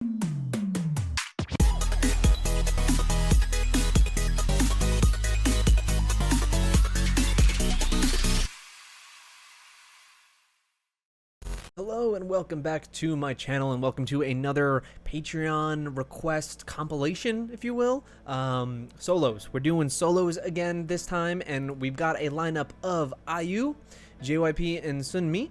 Hello and welcome back to my channel, and welcome to another Patreon request compilation, if you will. Solos. We're doing solos again this time, and we've got a lineup of IU, JYP, and SUNMI.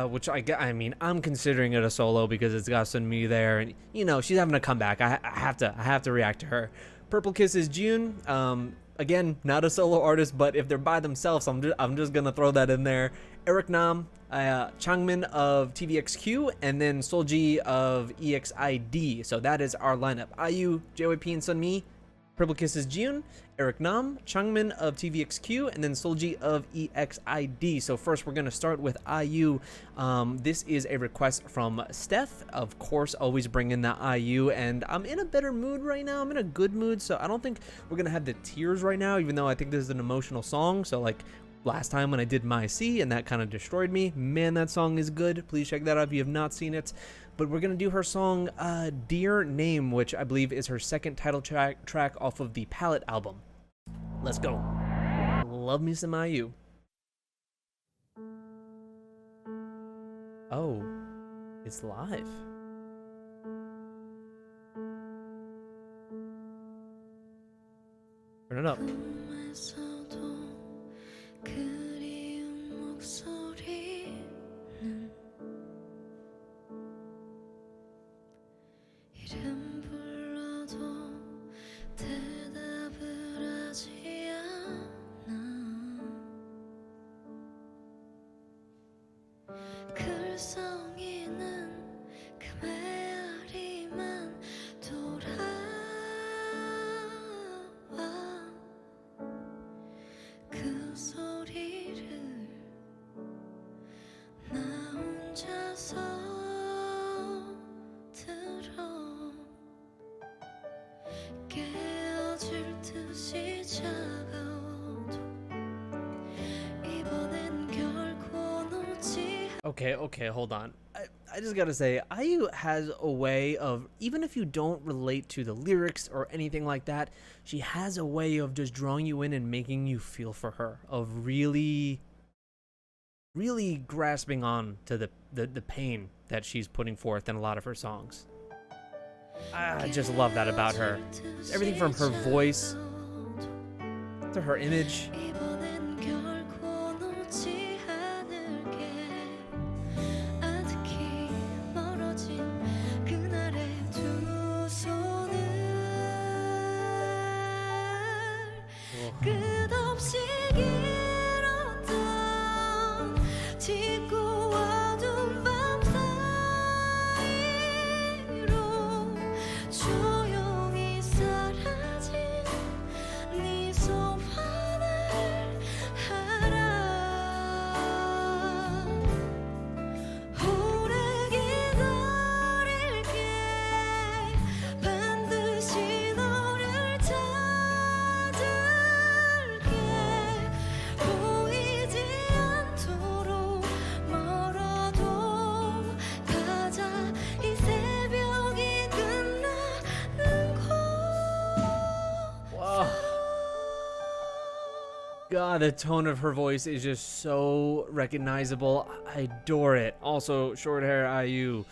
Which I mean, I'm considering it a solo because it's got SUNMI there, and you know she's having a comeback. I have to react to her. Purple Kiss is Jieun. Again, not a solo artist, but if they're by themselves, I'm just gonna throw that in there. Eric Nam, Changmin of TVXQ, and then Solji of EXID. So that is our lineup. IU, JYP, and SUNMI. Purple Kiss is Jieun, Eric Nam, Changmin of TVXQ, and then Solji of EXID. So first we're going to start with IU. This is a request from Steph. Of course, always bring in the IU, and I'm in a better mood right now. I'm in a good mood, so I don't think we're going to have the tears right now, even though I think this is an emotional song. So like last time when I did My C and that kind of destroyed me, man, that song is good. Please check that out if you have not seen it. But we're gonna do her song Dear Name, which I believe is her second title track off of the Palette album. Let's go. Love me some IU. Oh, it's live. Turn it up. Okay, hold on. I just gotta say, IU has a way of, even if you don't relate to the lyrics or anything like that, she has a way of just drawing you in and making you feel for her, of really grasping on to the pain that she's putting forth in a lot of her songs. I just love that about her. Everything from her voice to her image. God, the tone of her voice is just so recognizable. I adore it. Also, short hair IU.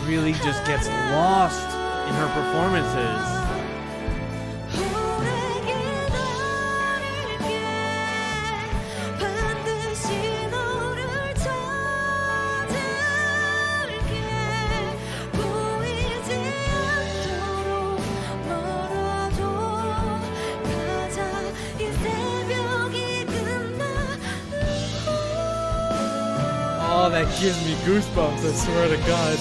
Really just gets lost in her performances. Oh, that gives me goosebumps, I swear to God.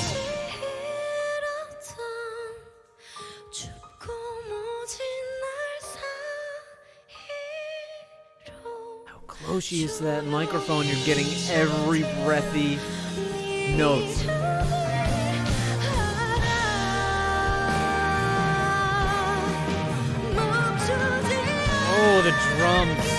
Close she is to that microphone, you're getting every breathy note. Oh, the drums.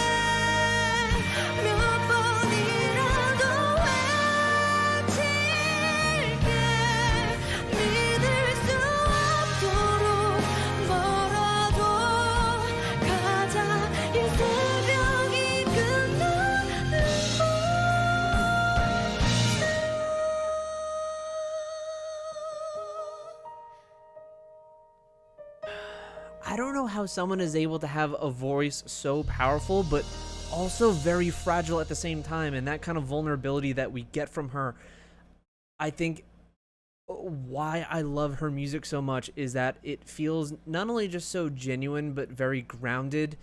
I don't know how someone is able to have a voice so powerful, but also very fragile at the same time. And that kind of vulnerability that we get from her, I think why I love her music so much is that it feels not only just so genuine, but very grounded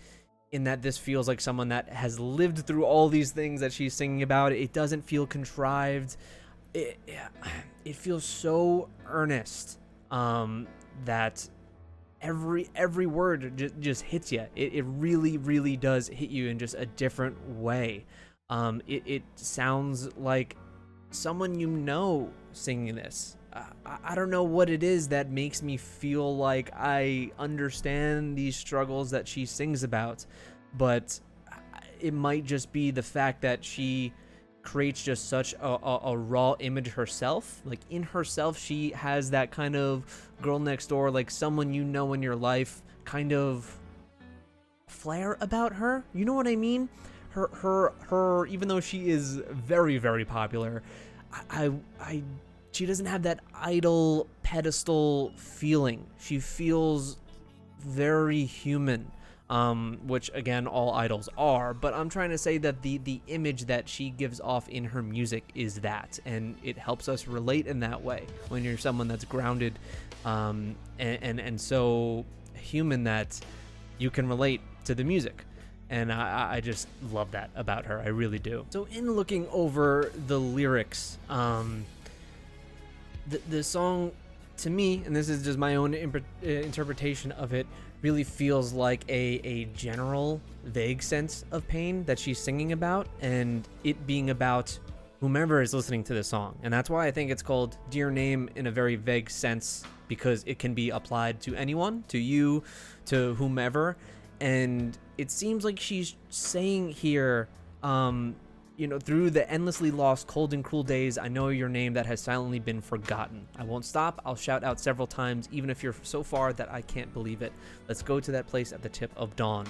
in that this feels like someone that has lived through all these things that she's singing about. It doesn't feel contrived. It feels so earnest that every word just hits you. It really, really does hit you in just a different way. It sounds like someone you know singing this. I don't know what it is that makes me feel like I understand these struggles that she sings about, but it might just be the fact that she creates just such a raw image herself. Like in herself, she has that kind of girl next door, like someone you know in your life, kind of flair about her. You know what I mean? Her even though she is very, very popular, she doesn't have that idol pedestal feeling. She feels very human. Which again, all idols are, but I'm trying to say that the image that she gives off in her music is that, and it helps us relate in that way when you're someone that's grounded, and so human that you can relate to the music. And I just love that about her. I really do. So in looking over the lyrics, the song, to me, and this is just my own interpretation of it, really feels like a general, vague sense of pain that she's singing about, and it being about whomever is listening to the song. And that's why I think it's called Dear Name in a very vague sense, because it can be applied to anyone, to you, to whomever. And it seems like she's saying here, through the endlessly lost, cold and cruel days, I know your name that has silently been forgotten. I won't stop. I'll shout out several times, even if you're so far that I can't believe it. Let's go to that place at the tip of dawn.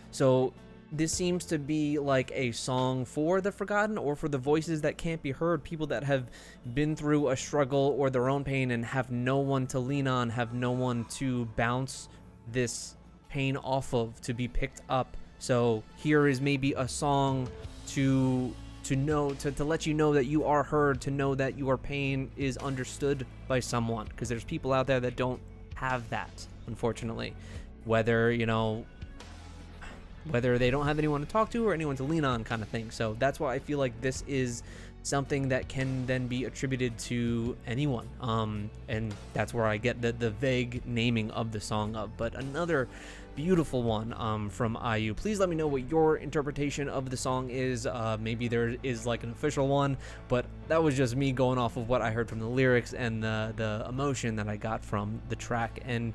So this seems to be like a song for the forgotten, or for the voices that can't be heard, people that have been through a struggle or their own pain and have no one to lean on, have no one to bounce this pain off of, to be picked up. So here is maybe a song to know, to let you know that you are heard, to know that your pain is understood by someone, because there's people out there that don't have that, unfortunately, whether they don't have anyone to talk to or anyone to lean on, kind of thing. So that's why I feel like this is something that can then be attributed to anyone, and that's where I get the vague naming of the song of. But another beautiful one from IU. Please let me know what your interpretation of the song is. Maybe there is like an official one, but that was just me going off of what I heard from the lyrics and the emotion that I got from the track. And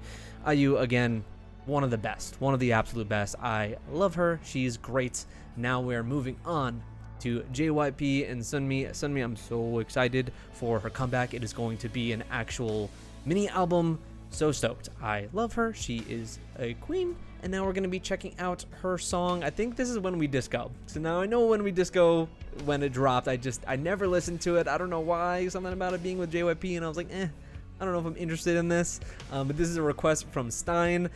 IU, again, one of the best, one of the absolute best. I love her. She's great. Now we're moving on to JYP and Sunmi. Sunmi, I'm so excited for her comeback. It is going to be an actual mini album. So stoked. I love her. She is a queen. And now we're going to be checking out her song. I think this is When We Disco. So now I know When We Disco, when it dropped, I never listened to it. I don't know why. Something about it being with JYP, and I was like, I don't know if I'm interested in this. But this is a request from Stein.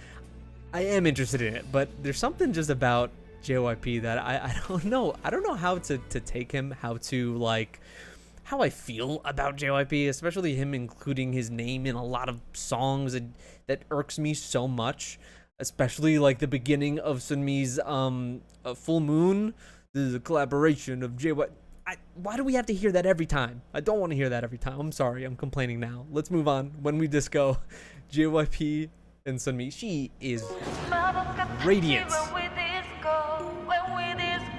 I am interested in it, but there's something just about JYP that I don't know. I don't know how to take him, how I feel about JYP, especially him including his name in a lot of songs. That irks me so much, especially like the beginning of Sunmi's Full Moon. This is a collaboration of JYP. Why do we have to hear that every time? I don't want to hear that every time. I'm sorry, I'm complaining now. Let's move on. When We Disco, JYP and Sunmi. She is radiant.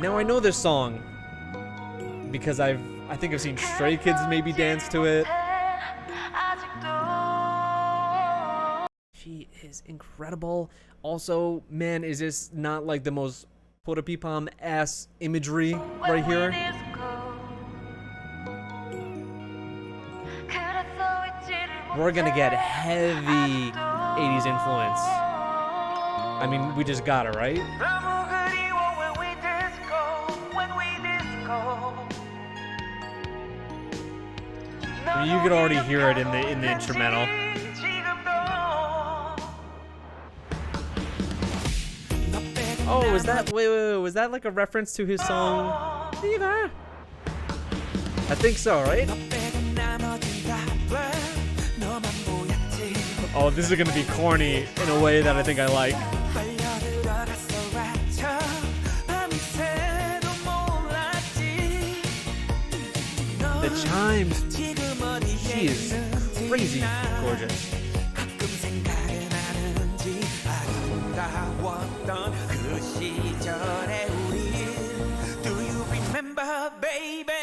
Now I know this song because I think I've seen Stray Kids maybe dance to it. She is incredible. Also, man, is this not like the most Porapipam ass imagery right here? We're gonna get heavy 80s influence. I mean, we just got it, right? I mean, you could already hear it in the instrumental. Oh, was that wait, was that like a reference to his song Diva? I think so, right? Oh, this is gonna be corny in a way that I think I like. The chimes. She is crazy gorgeous. Do you remember, baby?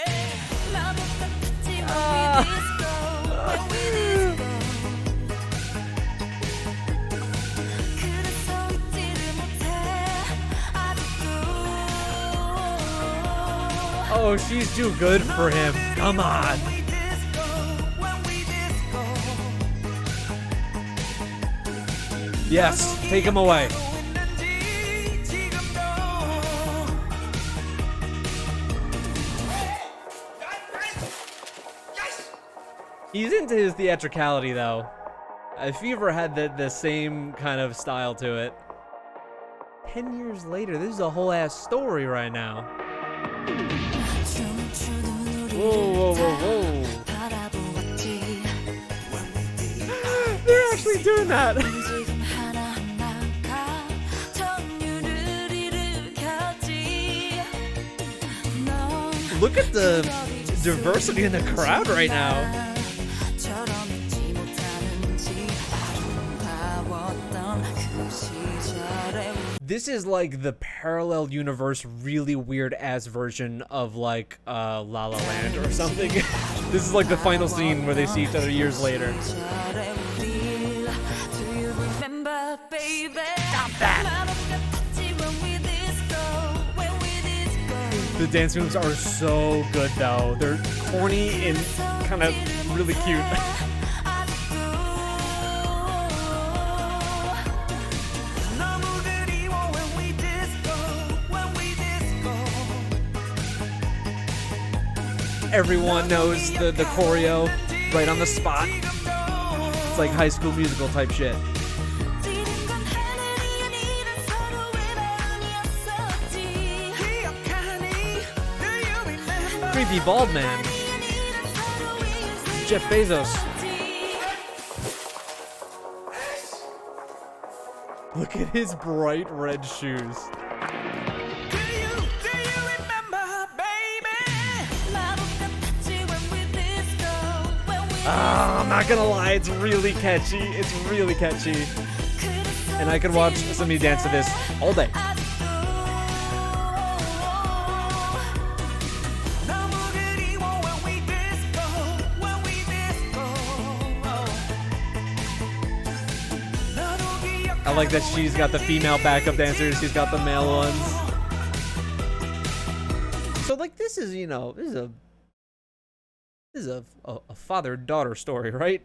Oh, she's too good for him. Come on. Yes, take him away. He's into his theatricality, though. Fever had the same kind of style to it. 10 years later, this is a whole ass story right now. Whoa, whoa, whoa, whoa. They're actually doing that. Look at the diversity in the crowd right now. This is like the parallel universe, really weird ass version of like La La Land or something. This is like the final scene where they see each other years later. Stop that! The dance moves are so good though. They're corny and kind of really cute. Everyone knows the choreo right on the spot. It's like High School Musical type shit. Creepy bald man. Jeff Bezos. Look at his bright red shoes. I'm not gonna lie, it's really catchy. It's really catchy. And I could watch somebody dance to this all day. I like that she's got the female backup dancers, she's got the male ones. So like this is, you know, this is a father-daughter story, right?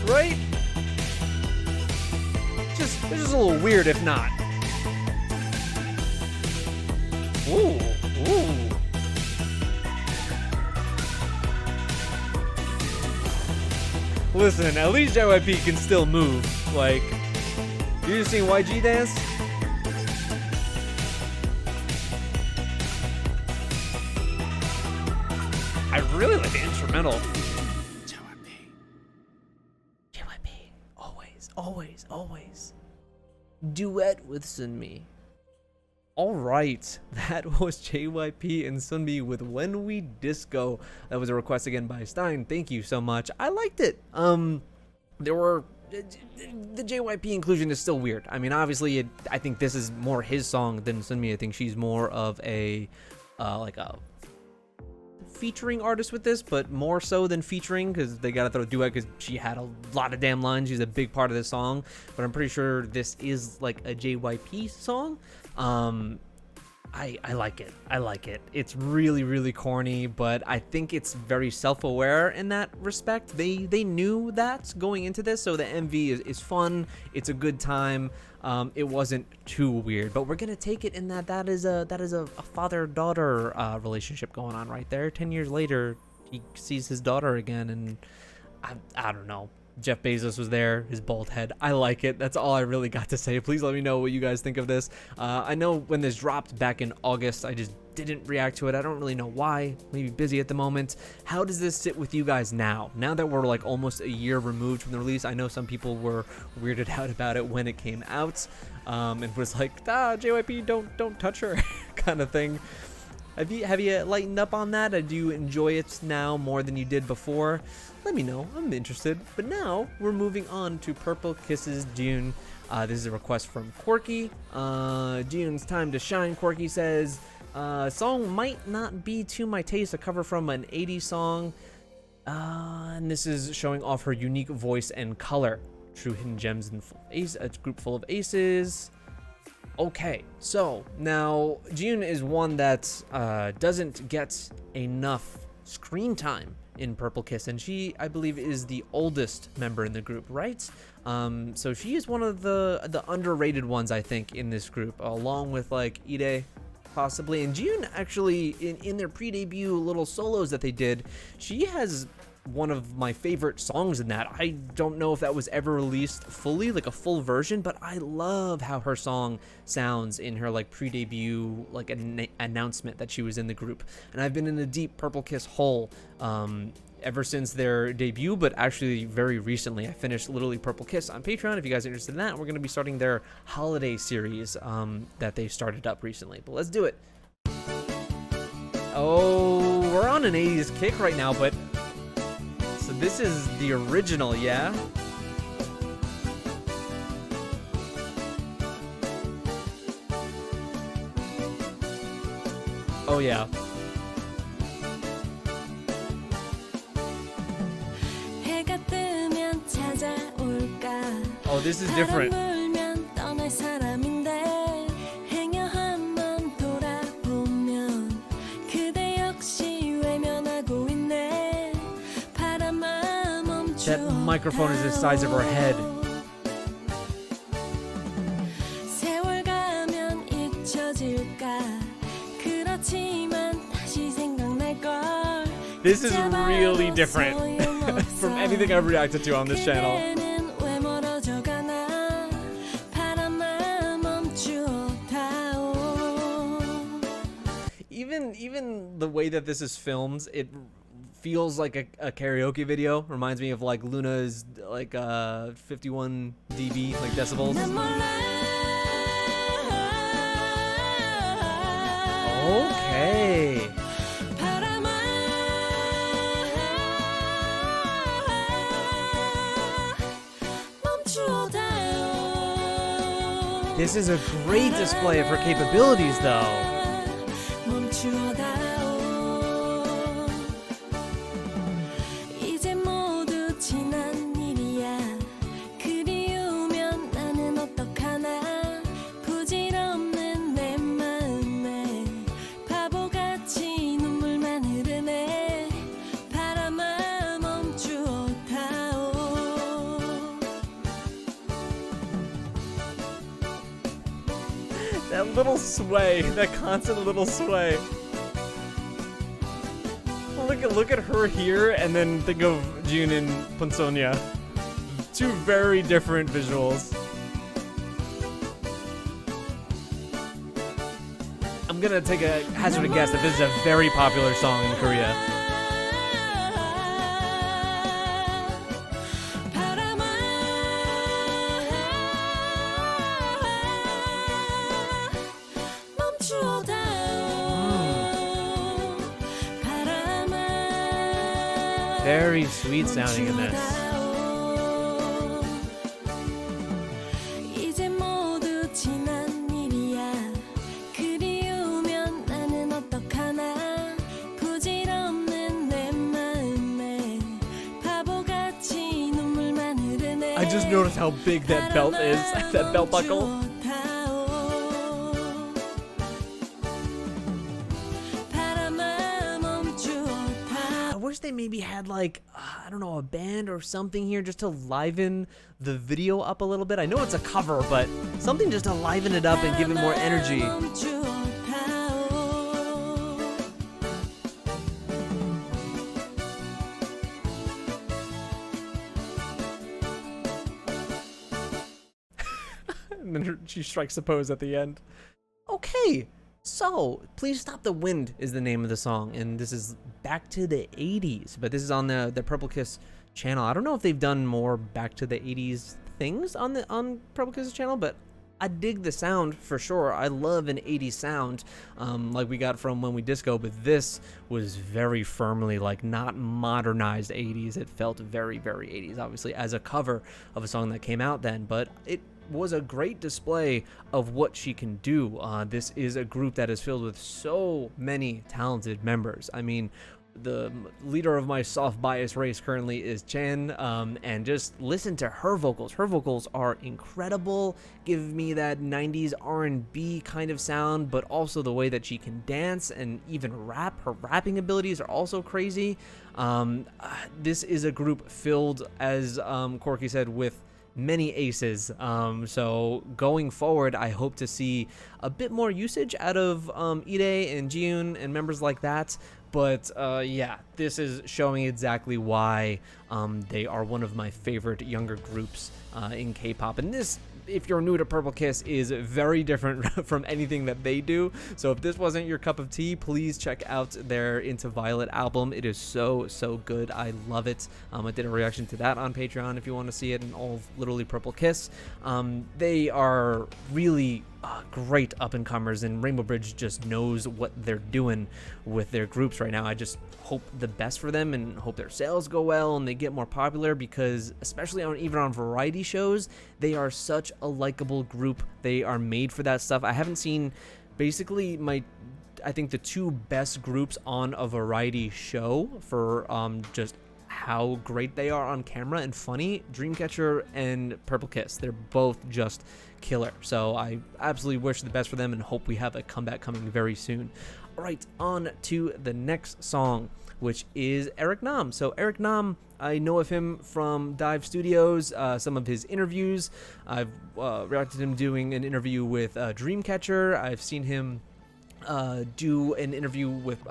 Right? It's just a little weird if not. Ooh. Listen, at least JYP can still move. Like, you just seen YG dance? I really like the instrumental. JYP. Always. Duet with SUNMI. Alright, that was JYP and SUNMI with When We Disco. That was a request again by Stein. Thank you so much. I liked it. There were... The JYP inclusion is still weird. I mean, obviously, I think this is more his song than SUNMI. I think she's more of a... like a... featuring artist with this, but more so than featuring, because they gotta throw a duet because she had a lot of damn lines. She's a big part of this song, but I'm pretty sure this is like a JYP song. I like it. It's really corny, but I think it's very self-aware in that respect. They knew that going into this, so the MV is fun. It's a good time. It wasn't too weird, but we're gonna take it in that is a father-daughter relationship going on right there. 10 years later, he sees his daughter again, and I don't know. Jeff Bezos was there, his bald head. I like it. That's all I really got to say. Please let me know what you guys think of this. I know when this dropped back in August, I just didn't react to it. I don't really know why. Maybe busy at the moment. How does this sit with you guys now? Now that we're like almost a year removed from the release, I know some people were weirded out about it when it came out, and was like, JYP, don't touch her, kind of thing. Have you lightened up on that? Do you enjoy it now more than you did before? Let me know. I'm interested. But now we're moving on to Purple Kisses Jieun. This is a request from Quirky. Jieun's Time to Shine. Quirky says, song might not be to my taste, a cover from an 80s song. And this is showing off her unique voice and color. True hidden gems in a group full of aces. Okay, so now Jieun is one that doesn't get enough screen time in Purple Kiss, and she, I believe, is the oldest member in the group, right? So she is one of the underrated ones, I think, in this group, along with like EXID, possibly. And Jieun actually, in their pre-debut little solos that they did, she has one of my favorite songs in that. I don't know if that was ever released fully, like a full version, but I love how her song sounds in her like pre-debut like an announcement that she was in the group. And I've been in a deep Purple Kiss hole ever since their debut, but actually very recently. I finished literally Purple Kiss on Patreon. If you guys are interested in that, we're going to be starting their holiday series that they started up recently. But let's do it. Oh, we're on an 80s kick right now, but so this is the original, yeah? Oh, yeah. Oh, this is different. That microphone is the size of her head. This is really different from anything I've reacted to on this channel. Even the way that this is filmed, it feels like a karaoke video. Reminds me of like Luna's like 51 dB like decibels. Okay. This is a great display of her capabilities though. little sway, that constant little sway. Look at her here, and then think of Jieun and Ponsonia. Two very different visuals. I'm gonna take a hazard a guess that this is a very popular song in Korea. Very sweet sounding in this. I just noticed how big that belt is, that belt buckle. They maybe had like I don't know, a band or something here just to liven the video up a little bit. I know it's a cover, but something just to liven it up and give it more energy. And then she strikes a pose at the end. Okay. So, Please Stop the Wind is the name of the song, and this is back to the 80s, but this is on the Purple Kiss channel. I don't know if they've done more back to the 80s things on Purple Kiss channel, but I dig the sound for sure. I love an 80s sound, like we got from When We Disco, but this was very firmly like not modernized 80s. It felt very, very 80s, obviously, as a cover of a song that came out then, but it was a great display of what she can do. This is a group that is filled with so many talented members. I mean, the leader of my soft bias race currently is Chen, and just listen to her vocals. Her vocals are incredible, give me that 90s R&B kind of sound, but also the way that she can dance and even rap. Her rapping abilities are also crazy. This is a group filled, as Corky said, with many aces. So going forward, I hope to see a bit more usage out of Ide and Jieun and members like that. But yeah, this is showing exactly why they are one of my favorite younger groups in K-pop. And this, if you're new to Purple Kiss, is very different from anything that they do. So if this wasn't your cup of tea, please check out their Into Violet album. It is so good. I love it. I did a reaction to that on Patreon if you want to see it, and all of literally Purple Kiss. They are really great up-and-comers, and Rainbow Bridge just knows what they're doing with their groups right now. I just hope the best for them and hope their sales go well and they get more popular, because especially even on variety shows, they are such a likable group. They are made for that stuff. I haven't seen basically I think the two best groups on a variety show for just how great they are on camera and funny, Dreamcatcher and Purple Kiss. They're both just killer. So I absolutely wish the best for them and hope we have a comeback coming very soon. All right, on to the next song, which is Eric Nam. So Eric Nam, I know of him from Dive Studios, some of his interviews. I've reacted to him doing an interview with Dreamcatcher. I've seen him do an interview with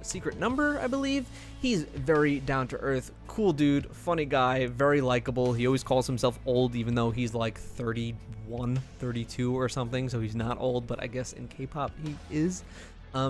Secret Number, I believe. He's very down-to-earth, cool dude, funny guy, very likable. He always calls himself old, even though he's like 31, 32 or something, so he's not old, but I guess in K-pop he is.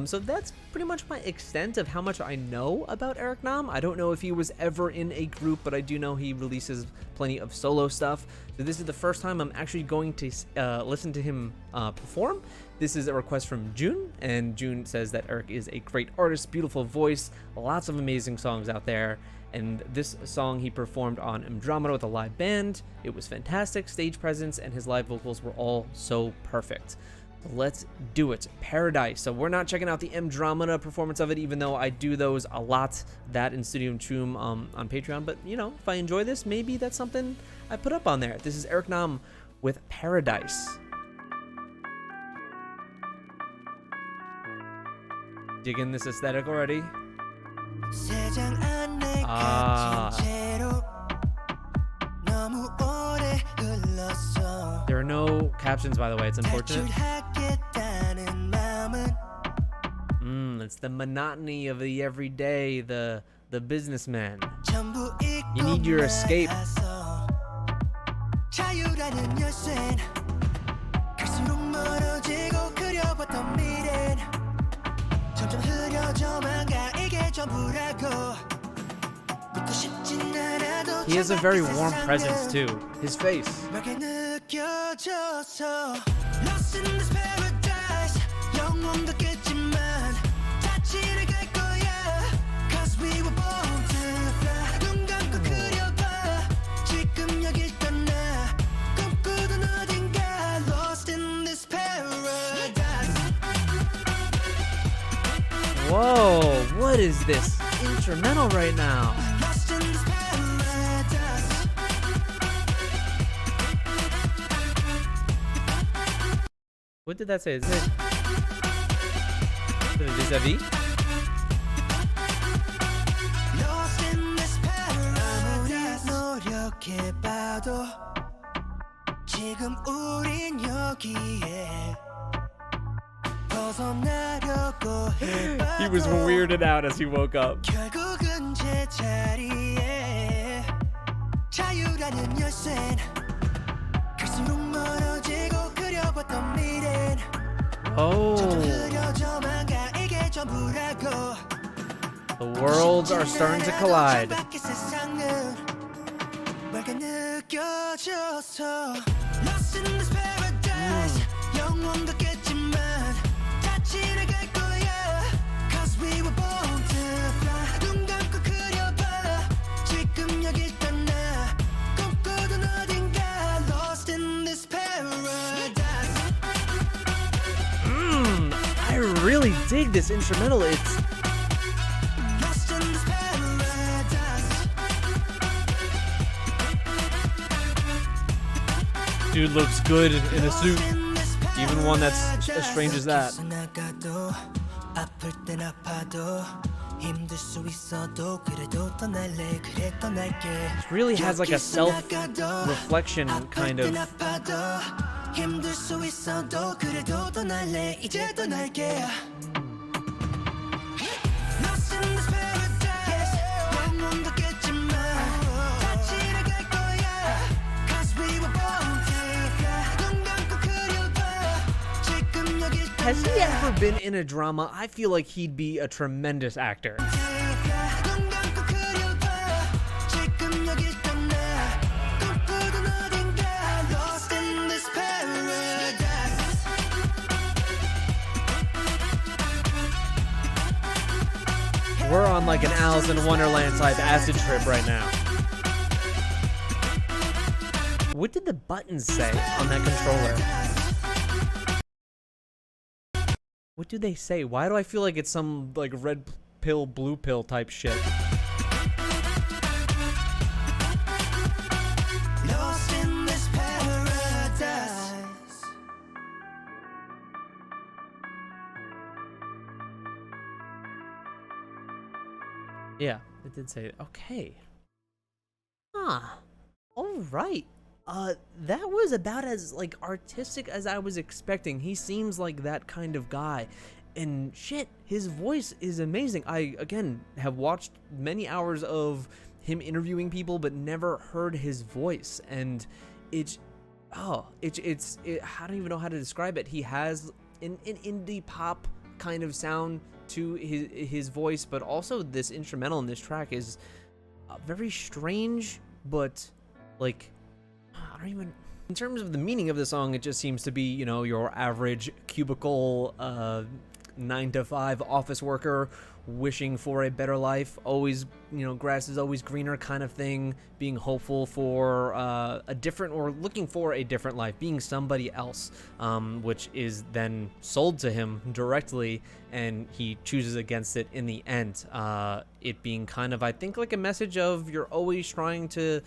So that's pretty much my extent of how much I know about Eric Nam. I don't know if he was ever in a group, but I do know he releases plenty of solo stuff. So this is the first time I'm actually going to listen to him perform. This is a request from Jieun, and Jieun says that Eric is a great artist, beautiful voice, lots of amazing songs out there. And this song he performed on Andromeda with a live band. It was fantastic, stage presence, and his live vocals were all so perfect. Let's do it. Paradise. So we're not checking out the Andromeda performance of it, even though I do those a lot, that in Studium Chum on Patreon. But, you know, if I enjoy this, maybe that's something I put up on there. This is Eric Nam with Paradise. Digging this aesthetic already? There are no captions, by the way. It's unfortunate. the monotony of the everyday, the businessman. You need your escape. 자유라는 열쇠는 갈수록 멀어지고 그려봤던 미래는 점점 흐려져만 가 이게 전부라고 묻고 싶진 않아도 He has a very warm presence too. His face. 맑게 느껴져서 Lost in this paradise 영원 같겠지만 다 지나갈 거야 Cause we were born to fly 눈 감고 그려봐 지금 여길 떠나 꿈꾸던 어딘가 Lost in this paradise Whoa, what is this instrumental right now? Lost in this paradise What did that say? Is it vis-a-vis? Lost in this paradise 아무리 노력해봐도 지금 우린 여기에 벗어나려고 해봐도 He was weirded out as he woke up. 결국은 제자리에 자유라는 열쇠는 갈수록 멀어지고 그려봤던 미래는 점점 Oh, 흐려져만 가 이게 전부라고 the worlds are starting to collide. 밖의 세상은 맑게 느껴져서 Lost in this paradise 영원 같겠지만 다 지나갈 거야 Cause we were born to fly 눈 감고 그려봐 지금 여길 떠나 꿈꾸던 어딘가 Lost in this paradise I really dig this instrumental. It's Lost in this paradise dude looks good in a suit, even one that's as strange as that. 나가도 아플 땐 아파도 힘들 수 있어도 그래도 떠날래 그래 떠날게 It really has like a self-reflection kind of. 아파도 힘들 수 있어도 그래도 떠날래 이제 떠날게 Lost in this paradise 영원 같겠지만 다 지나갈 거야 Cause we were born to fly 눈 감고 그려봐 지금 여길 Has he ever been in a drama? I feel like he'd be a tremendous actor. 눈 감고 그려봐 지금 여길 떠나 꿈꾸던 어딘가 Lost in this paradise We're on like an Alice in Wonderland type acid trip right now. What did the buttons say on that controller? What do they say? Why do I feel like it's some like red pill, blue pill type shit? Lost in this paradise Yeah, it did say it. Okay. Huh. All right. That was about as like artistic as I was expecting. He seems like that kind of guy. And shit, his voice is amazing. I again have watched many hours of him interviewing people but never heard his voice, and it's I don't even know how to describe it. He has an indie pop kind of sound to his voice, but also this instrumental in this track is very strange, but like I don't even. In terms of the meaning of the song, it just seems to be, you know, your average cubicle 9-to-5 office worker wishing for a better life, always, you know, grass is always greener kind of thing, being hopeful for a different, or looking for a different life, being somebody else, which is then sold to him directly, and he chooses against it in the end. It being kind of, I think, like a message of you're always trying to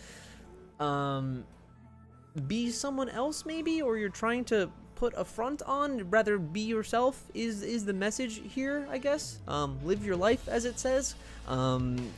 be someone else maybe, or you're trying to put a front on, rather be yourself is the message here, I guess. Live your life, as it says.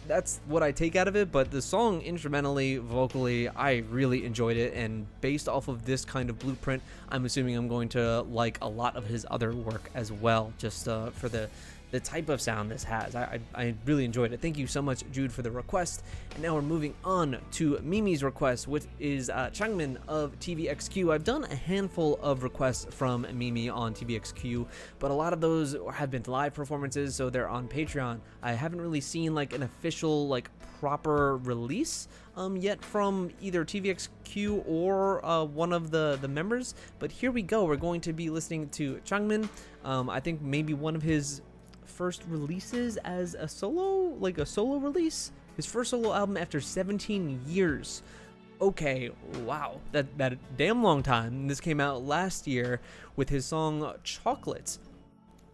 That's what I take out of it, but the song instrumentally, vocally, I really enjoyed it, and based off of this kind of blueprint, I'm assuming I'm going to like a lot of his other work as well, just for the the type of sound this has. I really enjoyed it. Thank you so much, Jude, for the request. And now we're moving on to Mimi's request, which is Changmin of TVXQ. I've done a handful of requests from Mimi on TVXQ, but a lot of those have been live performances, so they're on Patreon. I haven't really seen like an official, like proper release yet from either TVXQ or one of the members, but here we go. We're going to be listening to Changmin. I think maybe one of his first releases as a solo, like a solo release, his first solo album after 17 years. Okay, wow, that damn long time. This came out last year with his song Chocolate,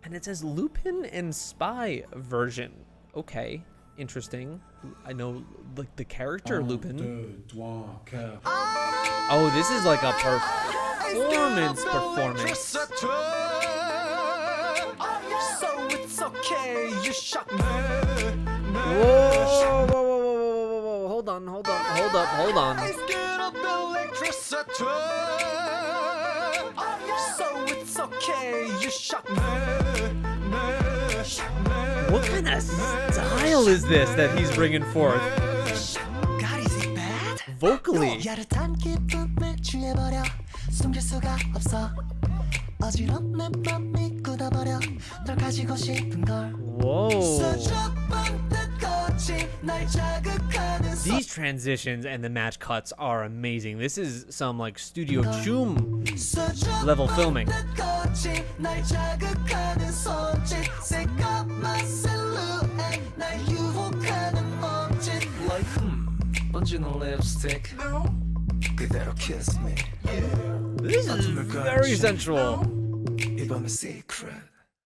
and it says Lupin and Spy version. Okay, interesting. I know like the character Lupin. Oh, this is like a performance. So it's okay, you shock me. Whoa, hold on. So it's okay, you shock me. What kind of style is this that he's bringing forth? God, is he bad? Vocally. 야릇한 기쁨에 취해버려 숨길 수가 없어 어지러운 내 맘이 굳어버려 널 가지고 싶은 걸 Whoa. 날 자극하는 These transitions and the match cuts are amazing. This is some like Studio Jieun level filming. 날 자극하는 손짓 새까만 실루엣 날 유혹하는 몸짓 Like 번지는 lipstick 그대로 kiss me This is very sensual. 이 밤의 secret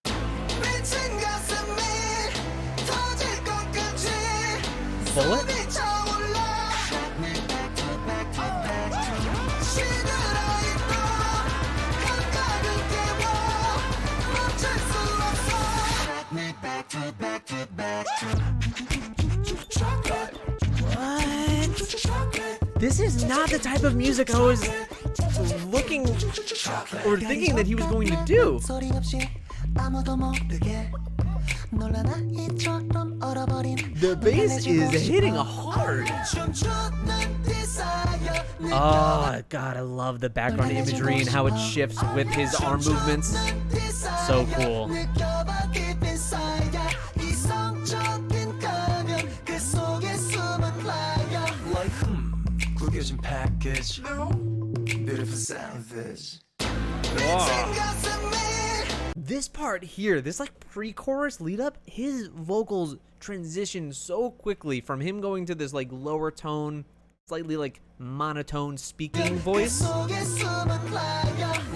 미친 가슴이 터질 것까지 Bullet? 숨이 차올라 시들어있고 감각을 깨워 멈출 수 없어 Back to back to back to chocolate What? This is not the type of music I was looking or thinking that he was going to do. 소리 없이 아무도 모르게 놀라나 이처럼 얼어버린 The bass is hitting hard. Oh God, I love the background imagery and how it shifts with his arm movements. So cool. 구겨진 package beautiful salvage This part here, this like pre-chorus lead up, his vocals transition so quickly from him going to this like lower tone, slightly like monotone speaking voice.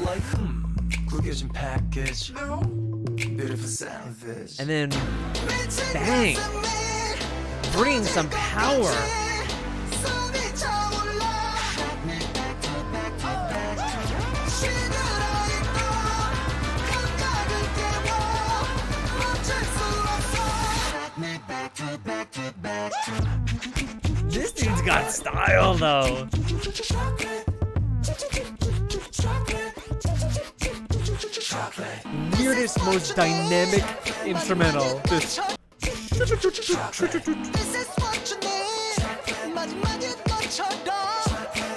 like 구겨진 package beautiful salvage And then bang, bringing some power. This dude's got style though. Weirdest, most dynamic instrumental. This. This is what you need 마지막에 너처럼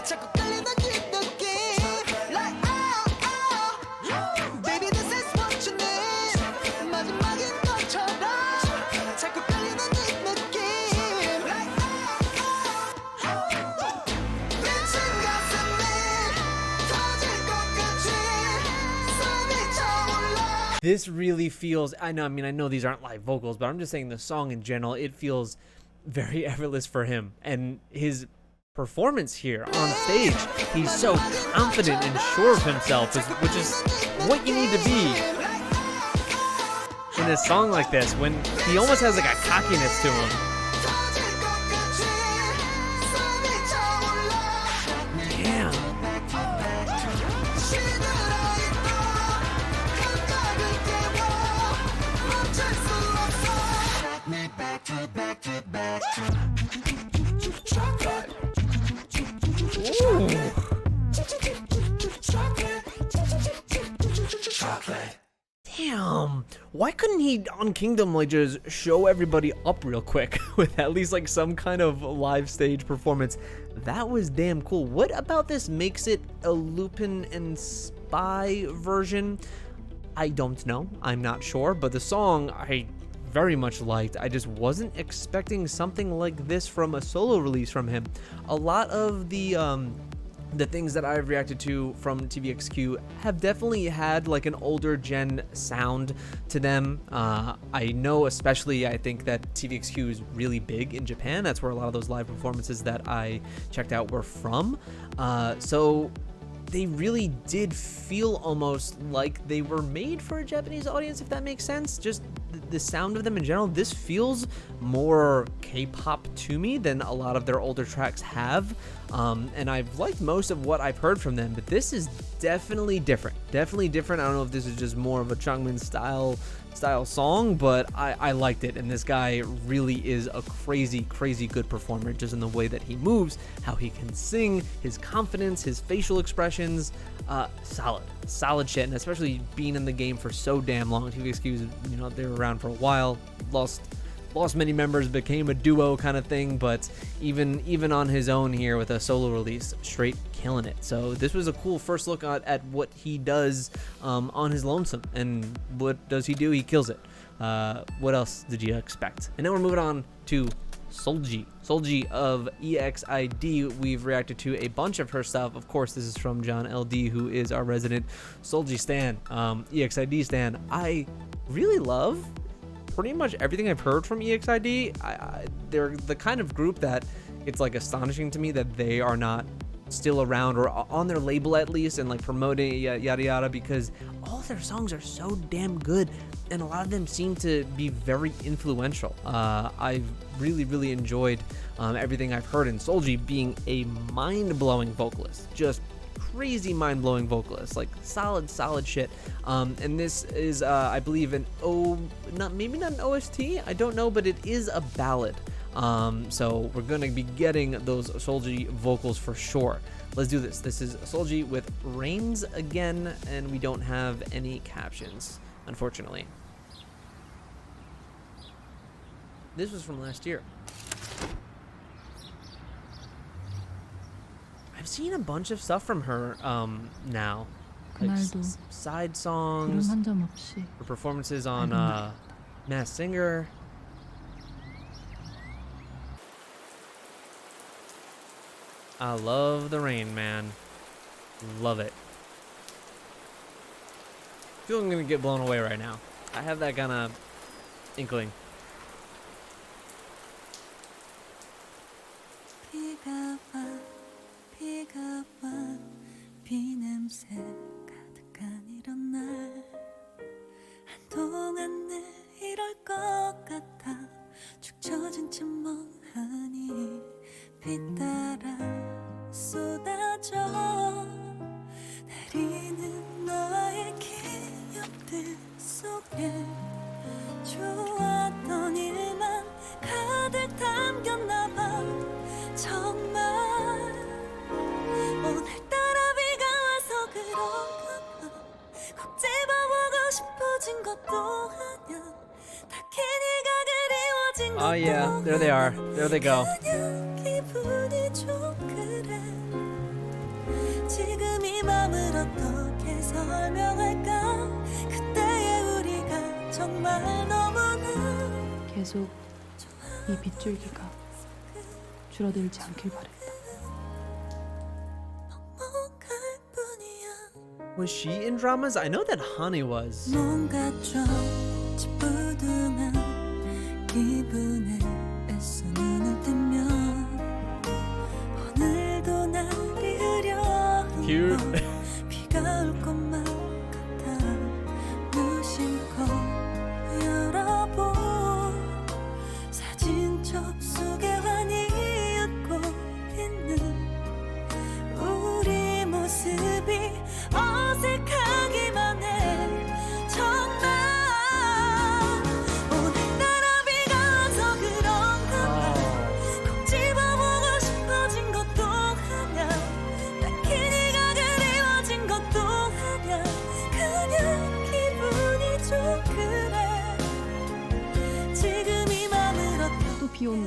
자꾸 끌리는 이 느낌 Like Baby this is what you need 마지막에 너처럼 자꾸 끌리는 이 느낌 Like 미친 가슴이 터질 것 같이 숨이 차올라 This really feels. I know these aren't live vocals, but I'm just saying the song in general. It feels very effortless for him, and his performance here on stage. He's so confident and sure of himself, which is what you need to be in a song like this. When he almost has like a cockiness to him. Damn. Damn, why couldn't he on Kingdom like just show everybody up real quick with at least like some kind of live stage performance? That was damn cool. What about this makes it a Lupin and Spy version? I don't know, I'm not sure, but the song I very much liked. I just wasn't expecting something like this from a solo release from him. A lot of the things that I've reacted to from TVXQ have definitely had like an older gen sound to them. I know, especially, I think that TVXQ is really big in Japan. That's where a lot of those live performances that I checked out were from. So they really did feel almost like they were made for a Japanese audience, if that makes sense. Just the sound of them in general. This feels more K-pop to me than a lot of their older tracks have. And I've liked most of what I've heard from them, but this is definitely different. Definitely different. I don't know if this is just more of a Changmin style song, but I liked it. And this guy really is a crazy good performer, just in the way that he moves, how he can sing, his confidence, his facial expressions. Solid shit. And especially being in the game for so damn long. TVXQ, you know, they were around for a while, lost many members, became a duo kind of thing, but even on his own here with a solo release, straight killing it. So this was a cool first look at what he does on his lonesome. And what does he do? He kills it. What else did you expect? And then we're moving on to Solji of EXID. We've reacted to a bunch of her stuff. Of course, this is from John LD, who is our resident Solji stan, EXID stan. I really love pretty much everything I've heard from EXID. They're the kind of group that it's like astonishing to me that they are not still around or on their label at least and like promoting yada yada, because all their songs are so damn good and a lot of them seem to be very influential. I've really enjoyed everything I've heard, in Solji being a mind-blowing vocalist, just crazy mind-blowing vocalist, like solid shit. And this is I believe maybe not an OST, I don't know, but it is a ballad. So we're gonna be getting those Solji vocals for sure. Let's do this. This is Solji with Rains again, and we don't have any captions, unfortunately. This was from last year. I've seen a bunch of stuff from her now, like side songs, her performances on Masked Singer. I love the rain, man. Love it. I feel I'm gonna get blown away right now. I have that kind of inkling. 비 냄새 가득한 이런 날 한동안 늘 이럴 것 같아 축 처진 채 멍하니 비 따라 쏟아져 내리는 너의 기억들 속에 좋았던 일만 가득 담겼나 봐 정말 오늘따라 비가 와서 그런가 봐 꼭 집어보고 싶어진 것도 아냐 딱히 네가 그리워진 것도 Oh yeah, there they are. There they go. 그냥 기분이 좀 그래 지금 이 맘을 어떻게 설명할까 그때의 우리가 정말 너무나 계속 이 빗줄기가 줄어들지 않길 바랬다. Was she in dramas? I know that Hani was. 뭔가 좀 찌뿌둥한 기분에 애써 눈을 뜨면 오늘도 날이 흐려운 Cute. 비가 올 것만 같아 무심코 열어본 사진 접속에 환히 웃고 있는 우리 모습이 어색하기만 해 정말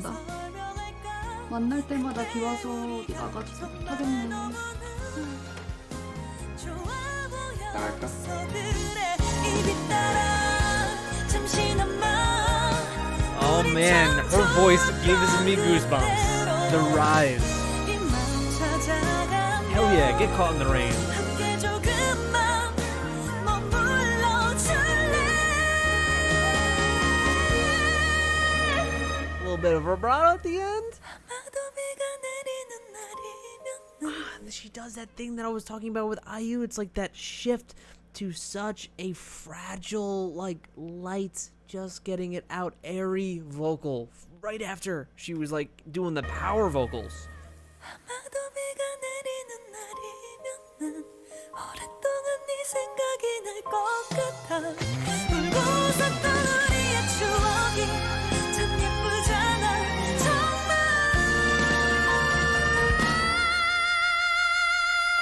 잘한다. 만날 때마다 비 와서 나가지도 못하겠네. 나갈까? Oh man, her voice gives me goosebumps. The rise. Hell yeah, get caught in the rain. A little bit of vibrato at the end. She does that thing that I was talking about with IU. It's like that shift to such a fragile, like light, just getting it out, airy vocal right after she was like doing the power vocals.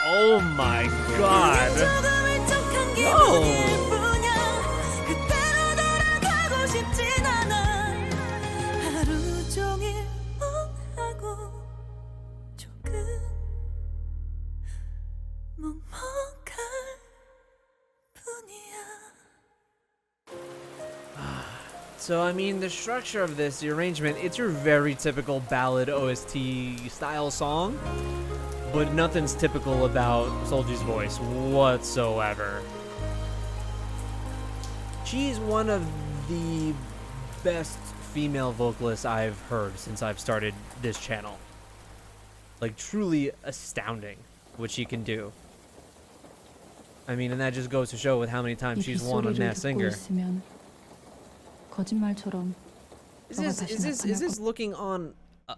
Oh my god. No. So, I mean, the structure of this, the arrangement, it's your very typical ballad OST style song, but nothing's typical about Solji's voice whatsoever. She's one of the best female vocalists I've heard since I've started this channel. Like, truly astounding what she can do. I mean, and that just goes to show with how many times she's won on Masked Singer. 거짓말처럼 Is this looking on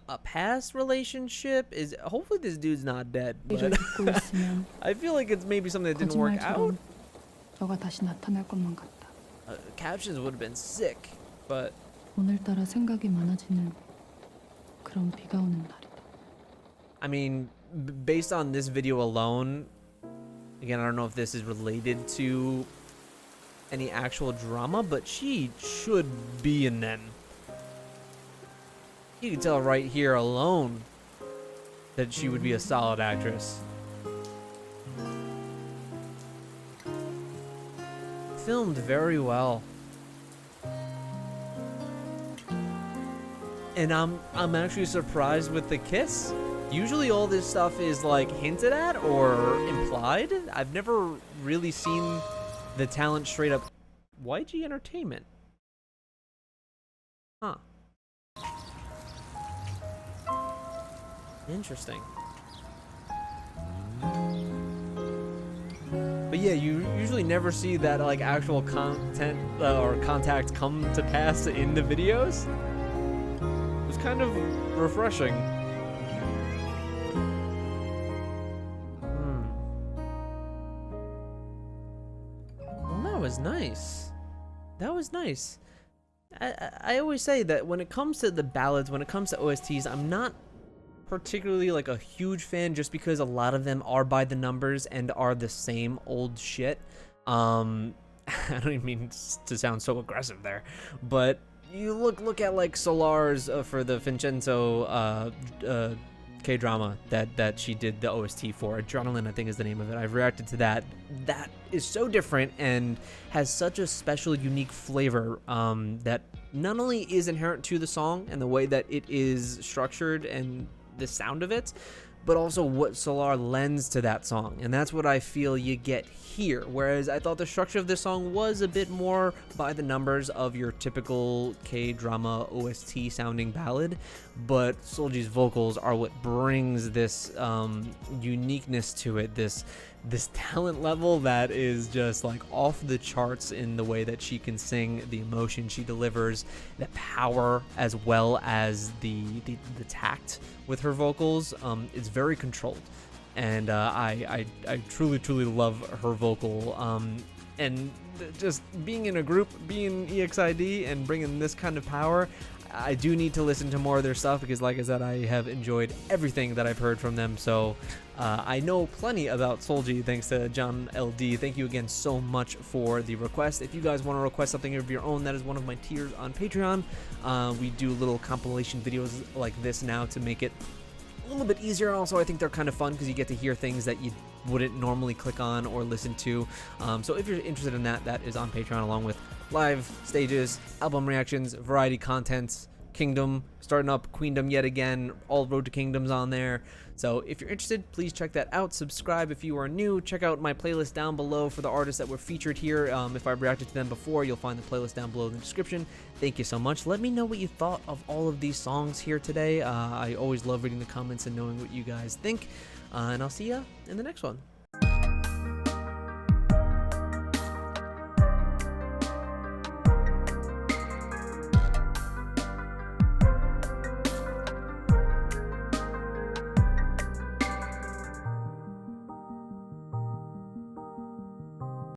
a past relationship? Hopefully this dude's not dead, but 듣고 있으면 I feel like it's maybe something that didn't work out. 거짓말처럼 너가 다시 나타날 것만 같다. Captions would have been sick, but 오늘따라 생각이 많아지는 그런 비가 오는 날이다. I mean, based on this video alone, again, I don't know if this is related to any actual drama, but she should be in them. You can tell right here alone that she would be a solid actress. Filmed very well. And I'm actually surprised with the kiss. Usually all this stuff is like hinted at or implied. I've never really seen the talent straight up. YG Entertainment. Huh. Interesting. But yeah, you usually never see that like actual content or contact come to pass in the videos. It was kind of refreshing. Well, that was nice. That was nice. I always say that when it comes to the ballads, when it comes to OSTs, I'm not particularly like a huge fan just because a lot of them are by the numbers and are the same old shit. I don't even mean to sound so aggressive there, but you look at like Solar's for the Vincenzo K-drama that she did the OST for. Adrenaline, I think is the name of it. I've reacted to that. That is so different and has such a special, unique flavor that not only is inherent to the song and the way that it is structured and the sound of it, but also what Solar lends to that song. And that's what I feel you get here. Whereas I thought the structure of this song was a bit more by the numbers of your typical K-drama OST sounding ballad, but Solji's vocals are what brings this uniqueness to it, this talent level that is just like off the charts in the way that she can sing, the emotion she delivers, the power, as well as the tact with her vocals. It's very controlled, and I truly love her vocal, and just being in a group, being EXID and bringing this kind of power, I do need to listen to more of their stuff because, like I said, I have enjoyed everything that I've heard from them. So I know plenty about Solji thanks to John LD. Thank you again so much for the request. If you guys want to request something of your own, that is one of my tiers on Patreon. We do little compilation videos like this now to make it a little bit easier. Also, I think they're kind of fun because you get to hear things that you wouldn't normally click on or listen to. So if you're interested in that, that is on Patreon, along with live stages, album reactions, variety contents, Kingdom, starting up Queendom yet again, all Road to Kingdoms on there. So if you're interested, please check that out. Subscribe if you are new. Check out my playlist down below for the artists that were featured here. If I've reacted to them before, you'll find the playlist down below in the description. Thank you so much. Let me know what you thought of all of these songs here today. I always love reading the comments and knowing what you guys think. And I'll see ya in the next one.